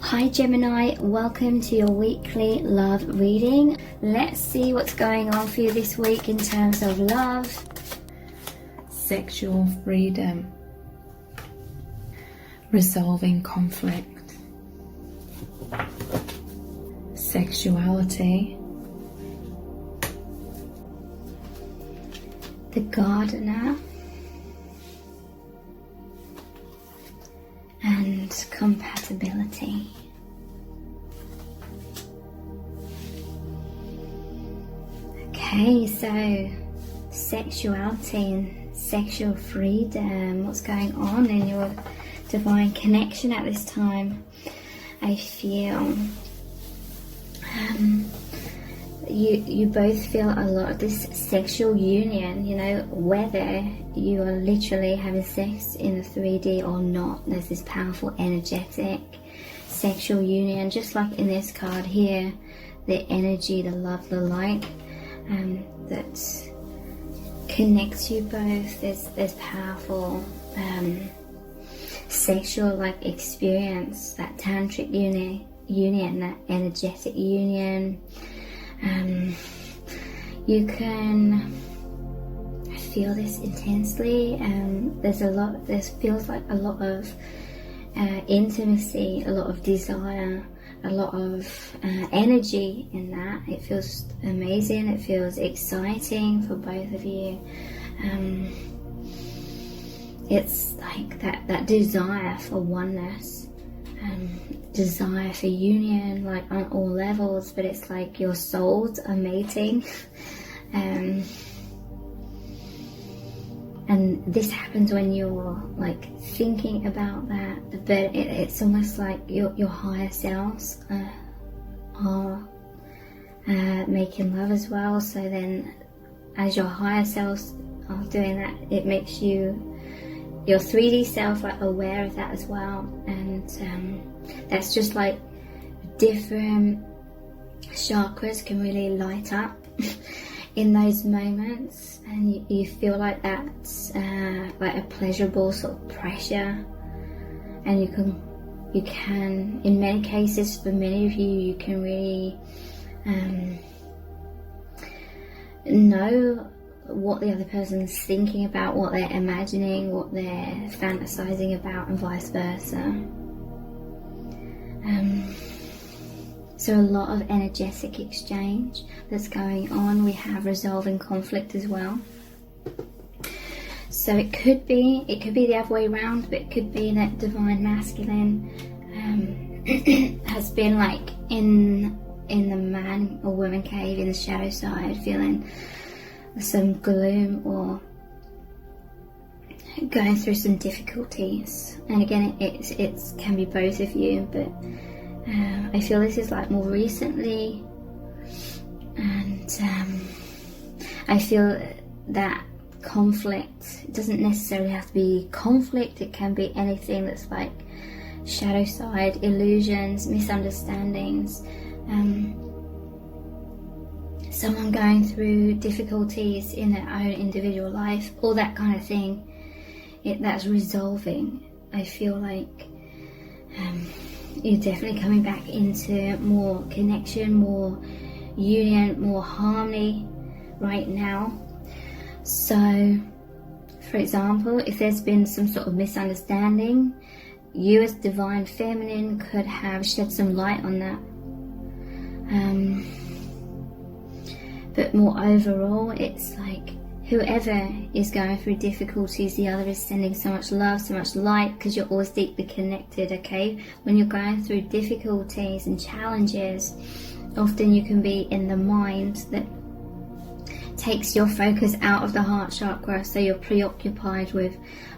Hi Gemini, welcome to your weekly love reading. Let's see what's going on for you this week in terms of love, sexual freedom, resolving conflict, sexuality, the gardener, and compatibility. Okay, so sexuality and sexual freedom, what's going on in your divine connection at this time? I feel you both feel a lot of this sexual union, you know, whether you are literally having sex in the 3D or not. There's this powerful energetic sexual union, just like in this card here, the energy, the love, the light that connects you both. There's powerful sexual like experience, that tantric union, that energetic union. You can feel this intensely, and there feels like a lot of intimacy, a lot of desire, a lot of energy in that. It feels amazing, it feels exciting for both of you. It's like that desire for oneness, desire for union, like on all levels, but it's like your souls are mating. And this happens when you're like thinking about that, but it's almost like your higher selves are making love as well. So then as your higher selves are doing that, it makes your 3D self like aware of that as well. And that's just like different chakras can really light up in those moments, and you feel like that's like a pleasurable sort of pressure. And you can in many cases, for many of you can really know what the other person's thinking about, what they're imagining, what they're fantasizing about, and vice versa. So a lot of energetic exchange that's going on. We have resolving conflict as well. So it could be the other way around, but it could be that divine masculine has been like in the man or woman cave, in the shadow side, feeling some gloom or going through some difficulties. And again, it can be both of you, but I feel this is like more recently, and I feel that conflict, it doesn't necessarily have to be conflict, it can be anything that's like shadow side, illusions, misunderstandings, someone going through difficulties in their own individual life, all that kind of thing. That's resolving. I feel like you're definitely coming back into more connection, more union, more harmony right now. So, for example, if there's been some sort of misunderstanding, you as divine feminine could have shed some light on that. But more overall, it's like whoever is going through difficulties, the other is sending so much love, so much light, because you're always deeply connected, okay? When you're going through difficulties and challenges, often you can be in the mind that takes your focus out of the heart chakra, so you're preoccupied with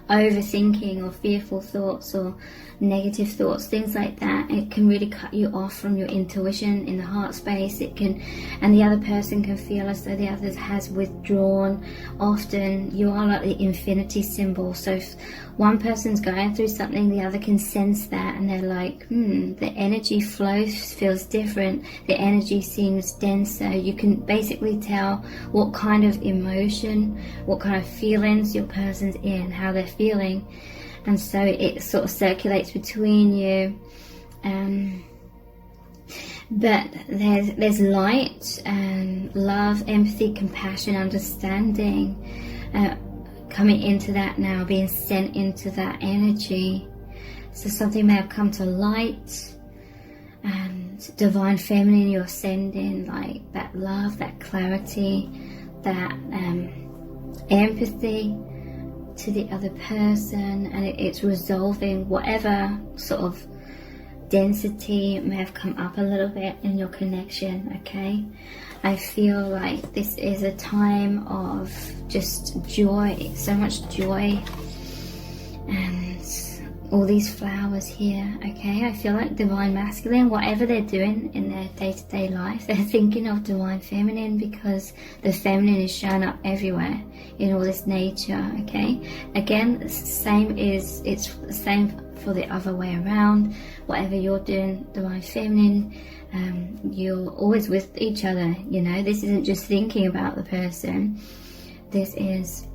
overthinking or fearful thoughts or negative thoughts, things like that. It can really cut you off from your intuition in the heart space. It can, and the other person can feel as though the other has withdrawn. Often you are like the infinity symbol, so if one person's going through something, the other can sense that, and they're like, the energy flow feels different, the energy seems denser. You can basically tell what kind of emotion, what kind of feelings your person's in, how they're feeling. And so it sort of circulates between you. But there's light and love, empathy, compassion, understanding coming into that now, being sent into that energy. So something may have come to light, and divine feminine you're sending, like that love, that clarity, that empathy to the other person, and it's resolving whatever sort of density may have come up a little bit in your connection. Okay, I feel like this is a time of just joy, so much joy, and all these flowers here. Okay, I feel like divine masculine, whatever they're doing in their day-to-day life, they're thinking of divine feminine, because the feminine is shown up everywhere in all this nature. Okay, again, it's the same for the other way around. Whatever you're doing, divine feminine, you're always with each other. You know, this isn't just thinking about the person. This is,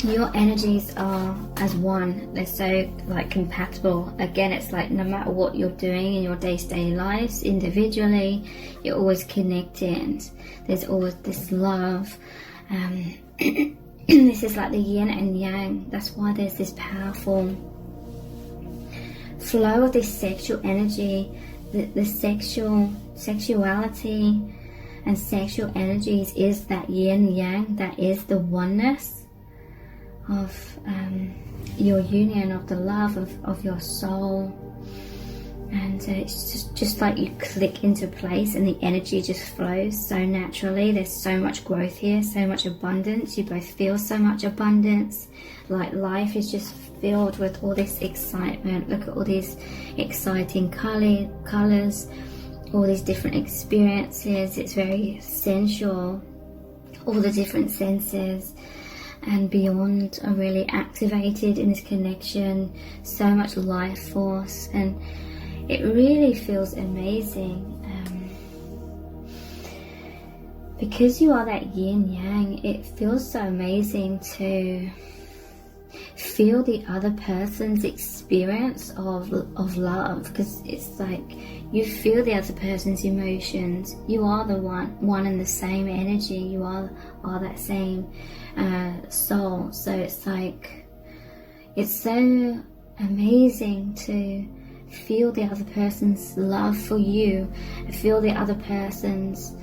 your energies are as one. They're so like compatible. Again, it's like no matter what you're doing in your day-to-day lives individually, you're always connected. There's always this love. This is like the yin and yang. That's why there's this powerful flow of this sexual energy. The sexuality and sexual energies is that yin yang. That is the oneness of your union, of the love of your soul. And it's just like you click into place and the energy just flows so naturally. There's so much growth here, so much abundance. You both feel so much abundance, like life is just filled with all this excitement. Look at all these exciting colors, all these different experiences. It's very sensual. All the different senses and beyond are really activated in this connection. So much life force, and it really feels amazing. Because you are that yin yang, it feels so amazing to feel the other person's experience of love, because it's like you feel the other person's emotions. You are the one and the same energy. You are that same soul. So it's like, it's so amazing to feel the other person's love for you, feel the other person's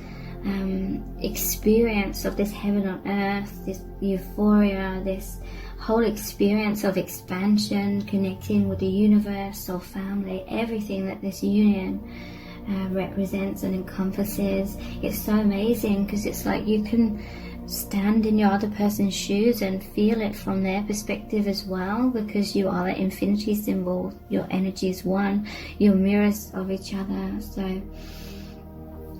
experience of this heaven on earth, this euphoria, this whole experience of expansion, connecting with the universe or family, everything that this union represents and encompasses. It's so amazing, because it's like you can stand in your other person's shoes and feel it from their perspective as well, because you are that infinity symbol. Your energy is one, you're mirrors of each other. So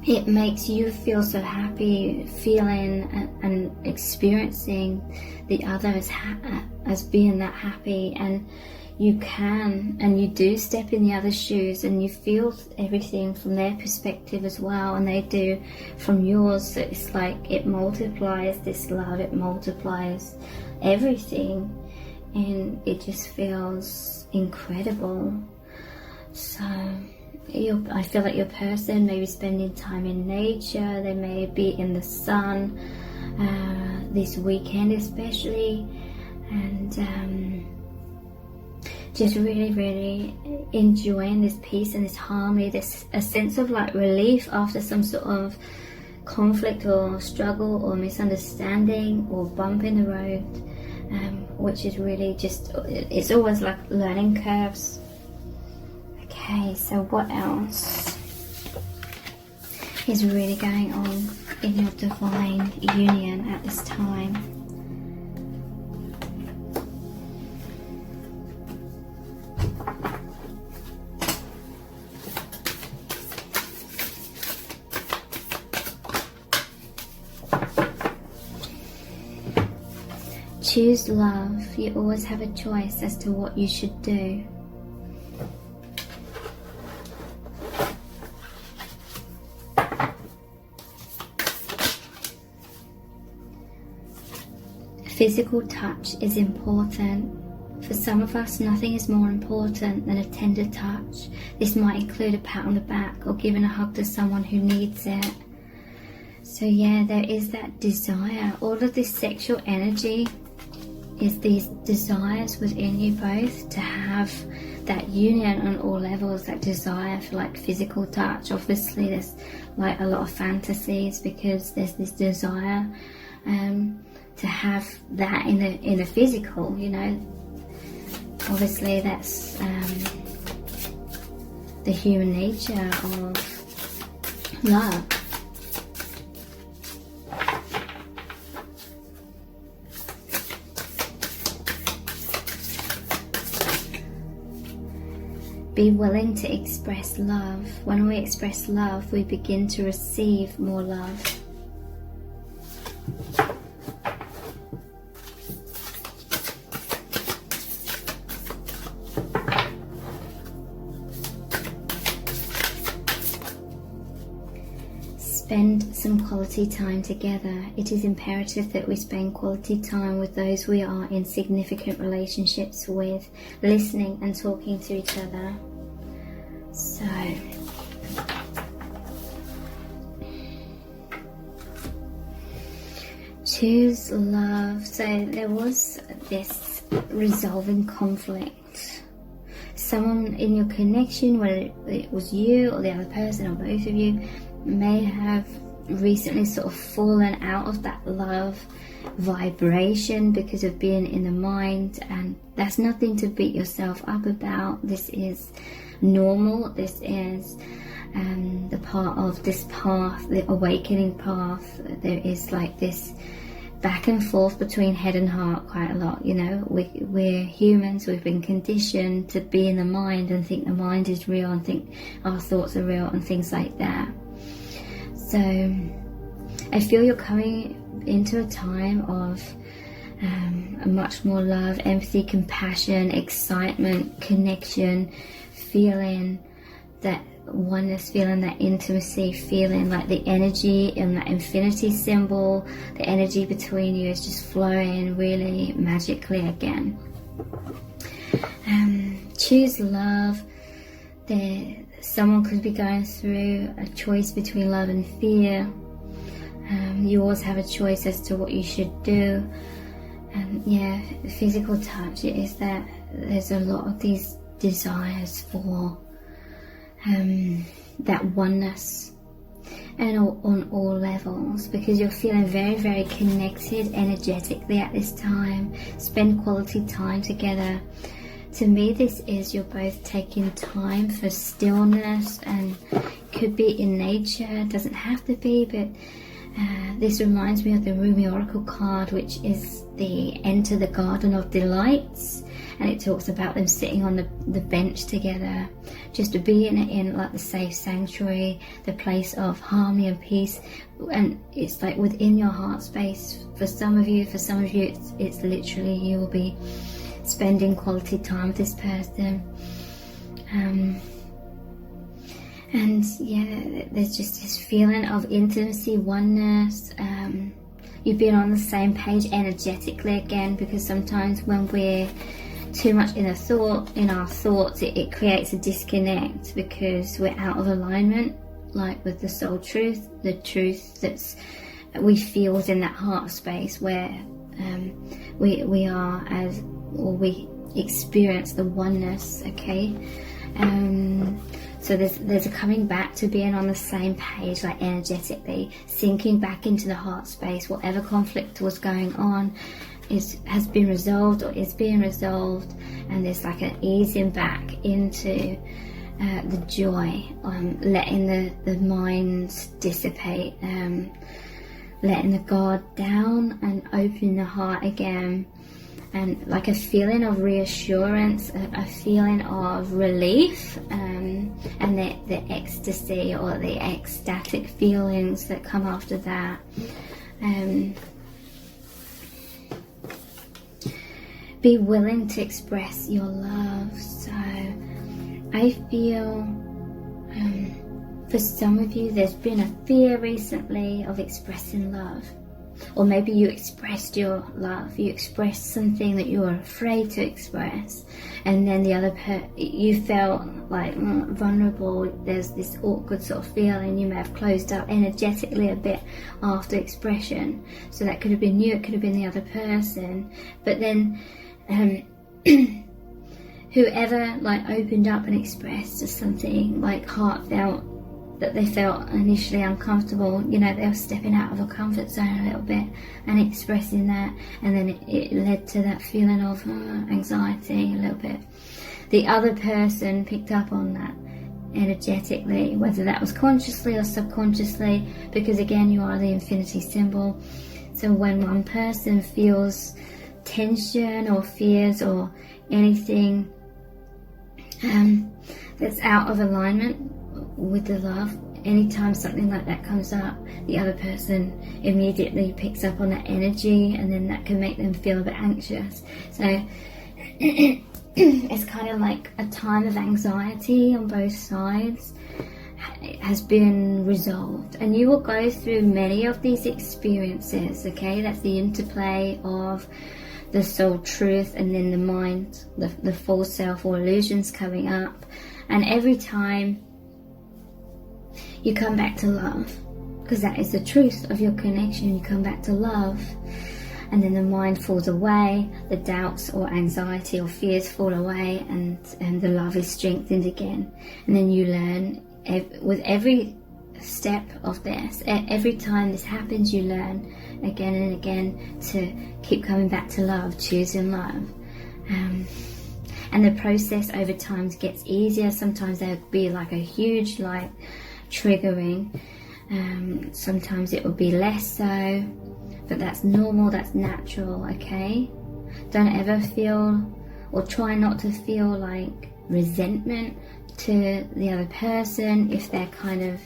it makes you feel so happy, feeling and experiencing the other as being that happy. And you can, and you do step in the other's shoes, and you feel everything from their perspective as well, and they do from yours. So it's like it multiplies this love, it multiplies everything, and it just feels incredible. So I feel like your person may be spending time in nature. They may be in the sun this weekend especially, and just really, really enjoying this peace and this harmony, a sense of like relief after some sort of conflict or struggle or misunderstanding or bump in the road, which is really just, it's always like learning curves. Okay, so what else is really going on in your divine union at this time? Choose love. You always have a choice as to what you should do. Physical touch is important For some of us, nothing is more important than a tender touch. This might include a pat on the back or giving a hug to someone who needs it. So yeah, there is that desire. All of this sexual energy is these desires within you both to have that union on all levels, that desire for like physical touch. Obviously there's like a lot of fantasies because there's this desire to have that in the physical, you know. Obviously that's the human nature of love. Be willing to express love. When we express love, we begin to receive more love. Spend some quality time together. It is imperative that we spend quality time with those we are in significant relationships with, listening and talking to each other. So, choose love. So there was this resolving conflict. Someone in your connection, whether it was you or the other person or both of you, may have recently sort of fallen out of that love vibration because of being in the mind, and that's nothing to beat yourself up about. This is normal. This is the part of this path, the awakening path. There is like this back and forth between head and heart quite a lot, you know. We're humans. We've been conditioned to be in the mind and think the mind is real and think our thoughts are real and things like that. So I feel you're coming into a time of a much more love, empathy, compassion, excitement, connection, feeling that oneness, feeling that intimacy, feeling like the energy in that infinity symbol, the energy between you is just flowing really magically again. Choose love. Someone could be going through a choice between love and fear. You always have a choice as to what you should do. Yeah, physical touch, it is that there's a lot of these desires for that oneness, and on all levels, because you're feeling very, very connected energetically at this time. Spend quality time together. To me, this is you're both taking time for stillness, and could be in nature, doesn't have to be, but this reminds me of the Rumi Oracle card, which is the Enter the Garden of Delights, and it talks about them sitting on the bench together, just to be in like the safe sanctuary, the place of harmony and peace. And it's like within your heart space. For some of you, it's literally you will be spending quality time with this person. And yeah, there's just this feeling of intimacy, oneness. You've been on the same page energetically again, because sometimes when we're too much in our thoughts, it creates a disconnect because we're out of alignment, like with the soul truth, the truth that's we feel within that heart space where we are as, or we experience the oneness. Okay. So there's a coming back to being on the same page, like energetically, sinking back into the heart space. Whatever conflict was going on has been resolved or is being resolved, and there's like an easing back into the joy, letting the mind dissipate, letting the guard down and opening the heart again. And like a feeling of reassurance, a feeling of relief, and the ecstasy or the ecstatic feelings that come after that. Be willing to express your love. So I feel for some of you there's been a fear recently of expressing love. Or maybe you expressed your love, you expressed something that you were afraid to express, and then the other you felt like vulnerable. There's this awkward sort of feeling. You may have closed up energetically a bit after expression. So that could have been you, it could have been the other person. But then whoever like opened up and expressed something like heartfelt that they felt initially uncomfortable, you know, they were stepping out of a comfort zone a little bit and expressing that, and then it led to that feeling of anxiety a little bit. The other person picked up on that energetically, whether that was consciously or subconsciously, because again, you are the infinity symbol. So when one person feels tension or fears or anything that's out of alignment with the love, anytime something like that comes up, the other person immediately picks up on that energy, and then that can make them feel a bit anxious. So it's kind of like a time of anxiety on both sides has been resolved, and you will go through many of these experiences. Okay, that's the interplay of the soul truth and then the mind, the false self or illusions coming up, and every time you come back to love, because that is the truth of your connection. You come back to love, and then the mind falls away, the doubts or anxiety or fears fall away, and the love is strengthened again. And then you learn with every step of this, every time this happens, you learn again and again to keep coming back to love, choosing love. And the process over time gets easier. Sometimes there'll be like a huge like triggering, sometimes it will be less so, but that's normal, that's natural. Okay, don't ever feel, or try not to feel like resentment to the other person if they're kind of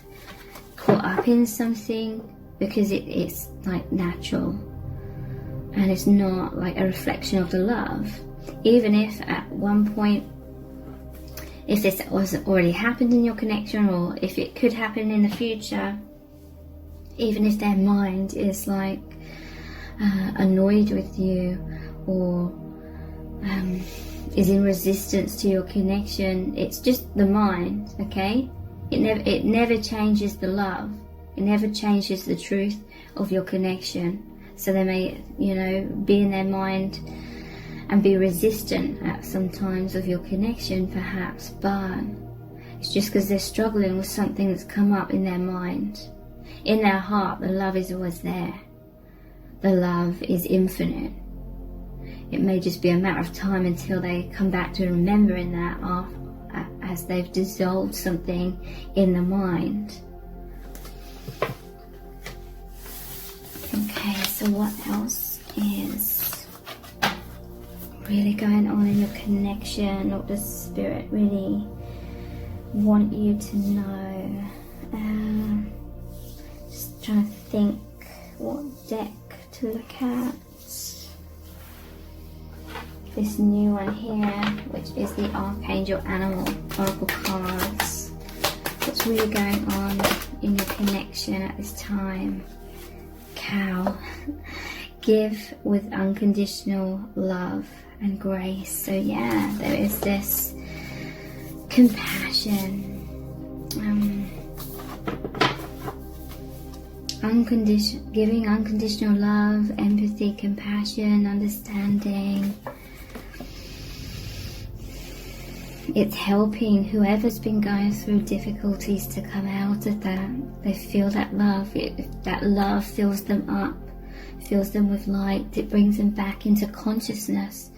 caught up in something, because it's like natural and it's not like a reflection of the love. Even if at one point, if this was already happened in your connection, or if it could happen in the future, even if their mind is like annoyed with you or is in resistance to your connection, it's just the mind. Okay, it never changes the love, it never changes the truth of your connection. So they may, you know, be in their mind and be resistant at sometimes of your connection perhaps, but it's just because they're struggling with something that's come up in their mind. In their heart, the love is always there. The love is infinite. It may just be a matter of time until they come back to remembering that as they've dissolved something in the mind. Okay, so what else is really going on in your connection? What does Spirit really want you to know? Just trying to think what deck to look at. This new one here, which is the Archangel Animal Oracle cards. What's really going on in your connection at this time? Cow. Give with unconditional love and grace. So yeah, there is this compassion, giving unconditional love, empathy, compassion, understanding. It's helping whoever's been going through difficulties to come out of that. They feel that love. That love fills them up, fills them with light. It brings them back into consciousness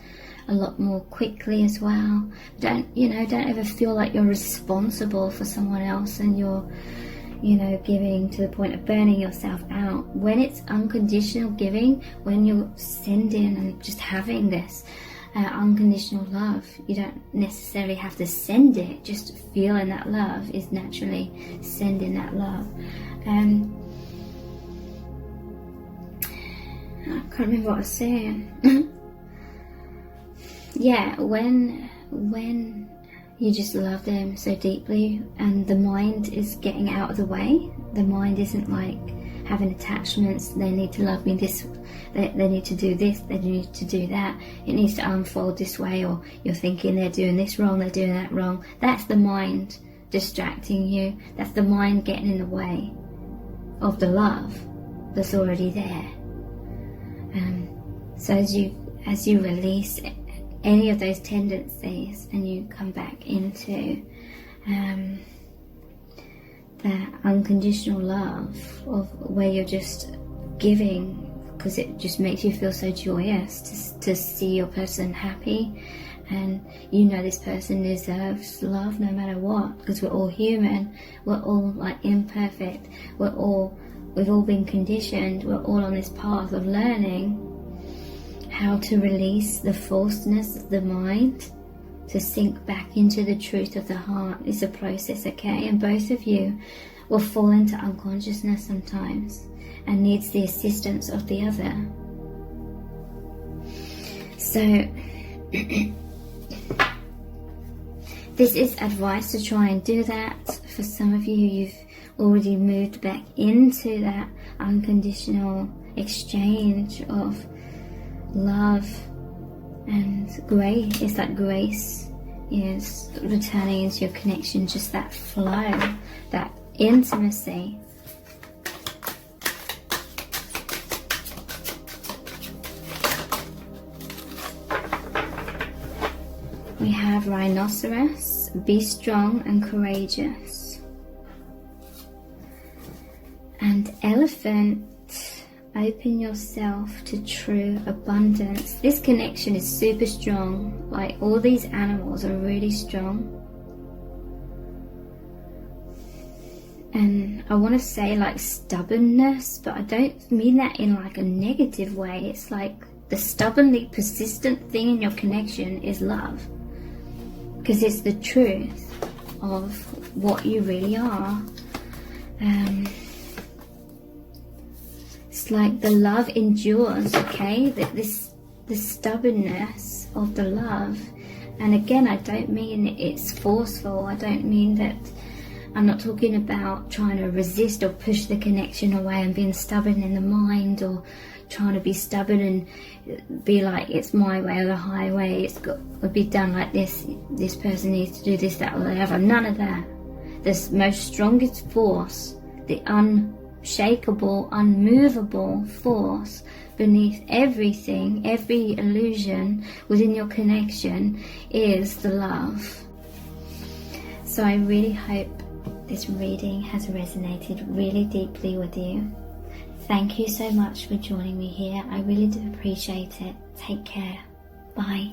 a lot more quickly as well. Don't ever feel like you're responsible for someone else and you're, giving to the point of burning yourself out. When it's unconditional giving, when you're sending and just having this unconditional love, you don't necessarily have to send it. Just feeling that love is naturally sending that love. I can't remember what I was saying. Yeah, when you just love them so deeply and the mind is getting out of the way, the mind isn't like having attachments. They need to love me this, they need to do this, they need to do that. It needs to unfold this way, or you're thinking they're doing this wrong, they're doing that wrong. That's the mind distracting you. That's the mind getting in the way of the love that's already there. So as you release any of those tendencies and you come back into that unconditional love of where you're just giving, because it just makes you feel so joyous to see your person happy, and you know this person deserves love no matter what, because we're all human, we're all like imperfect, we've all been conditioned, we're all on this path of learning how to release the falseness of the mind, to sink back into the truth of the heart. It's a process, okay? And both of you will fall into unconsciousness sometimes and needs the assistance of the other. So this is advice to try and do that. For some of you, you've already moved back into that unconditional exchange of love and grace. It's like grace is returning into your connection, just that flow, that intimacy. We have rhinoceros, be strong and courageous, and elephant, open yourself to true abundance. This connection is super strong. Like, all these animals are really strong. And I want to say like stubbornness, but I don't mean that in like a negative way. It's like the stubbornly persistent thing in your connection is love, because it's the truth of what you really are. It's like the love endures, okay? The stubbornness of the love. And again, I don't mean it's forceful. I don't mean that. I'm not talking about trying to resist or push the connection away and being stubborn in the mind, or trying to be stubborn and be like it's my way or the highway, it's got to be done like this, this person needs to do this, that, or the other. None of that. The most strongest force, the unshakable, unmovable force beneath everything, every illusion within your connection, is the love. So I really hope this reading has resonated really deeply with you. Thank you so much for joining me here. I really do appreciate it. Take care. Bye.